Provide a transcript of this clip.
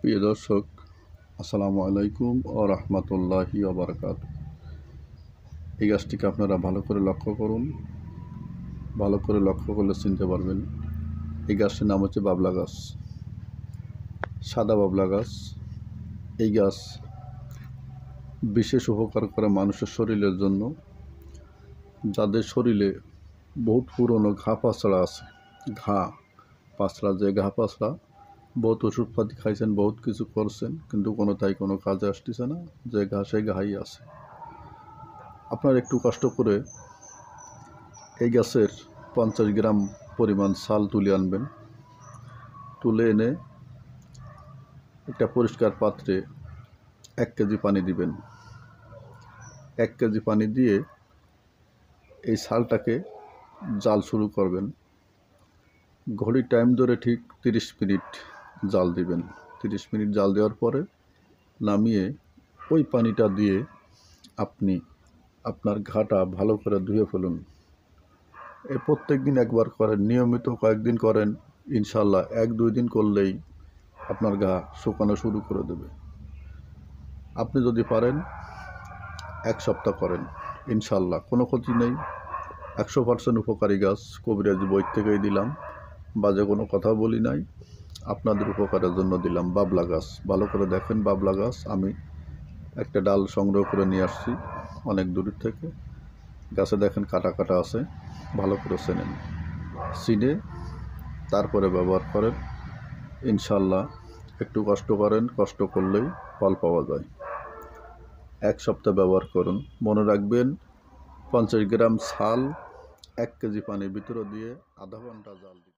প্রিয় দর্শক, আসসালামু আলাইকুম ও রহমতুল্লাহি ওয়া বারাকাতুহু। এই গাছটিকে আপনারা ভালো করে লক্ষ্য করুন। ভালো করে লক্ষ্য করলে চিনতে পারবেন। এই গাছটির নাম হচ্ছে বাবলা গাছ, সাদা বাবলা গাছ। এই গাছ বিশেষ উপকার করে মানুষের শরীরের জন্য। যাদের শরীরে বহুত পুরনো ঘা পাচড়া আছে, ঘা পাচড়া, যে ঘা পাচড়া বহুত ওষুধপাতি খাইছেন, বহুত কিছু করছেন, কিন্তু কোনো কাজে আসতেছে না, যে ঘা সেই ঘাই আছে। আপনার একটু কষ্ট করে এই গাছের 50 গ্রাম পরিমাণ ছাল তুলে আনবেন। তুলে এনে একটা পরিষ্কার পাত্রে 1 কেজি পানি দিবেন। 1 কেজি পানি দিয়ে এই ছালটাকে জাল শুরু করবেন। ঘড়ির টাইম ধরে ঠিক 30 মিনিট জাল দিবেন। 30 মিনিট জাল দেওয়ার পরে নামিয়ে ওই পানিটা দিয়ে আপনি আপনার ঘাটা ভালো করে ধুয়ে ফেলুন। প্রত্যেক দিন একবার করেন, নিয়মিত কয়েকদিন করেন, ইনশাল্লাহ 1-2 দিন করলেই আপনার ঘা শুকানো শুরু করে দেবে। আপনি যদি পারেন 1 সপ্তাহ করেন, ইনশাল্লাহ কোনো ক্ষতি নেই। 100% উপকারী গাছ, কবিরাজি বই থেকেই দিলাম, বাজে কোনো কথা বলি নাই, আপনাদের উপকারের জন্য দিলাম। বাবলা গাছ ভালো করে দেখেন। বাবলা গাছ আমি একটা ডাল সংগ্রহ করে নিয়ে আসছি অনেক দূর থেকে। গাছে দেখেন কাটা কাটা আছে, ভালো করে চেনেন, চিনে তারপরে ব্যবহার করেন। ইনশাল্লাহ একটু কষ্ট করেন, কষ্ট করলেই ফল পাওয়া যায়। 1 সপ্তাহ ব্যবহার করুন। মনে রাখবেন, 50 গ্রাম ছাল 1 কেজি পানির ভিতরে দিয়ে আধা ঘন্টা জাল দিন।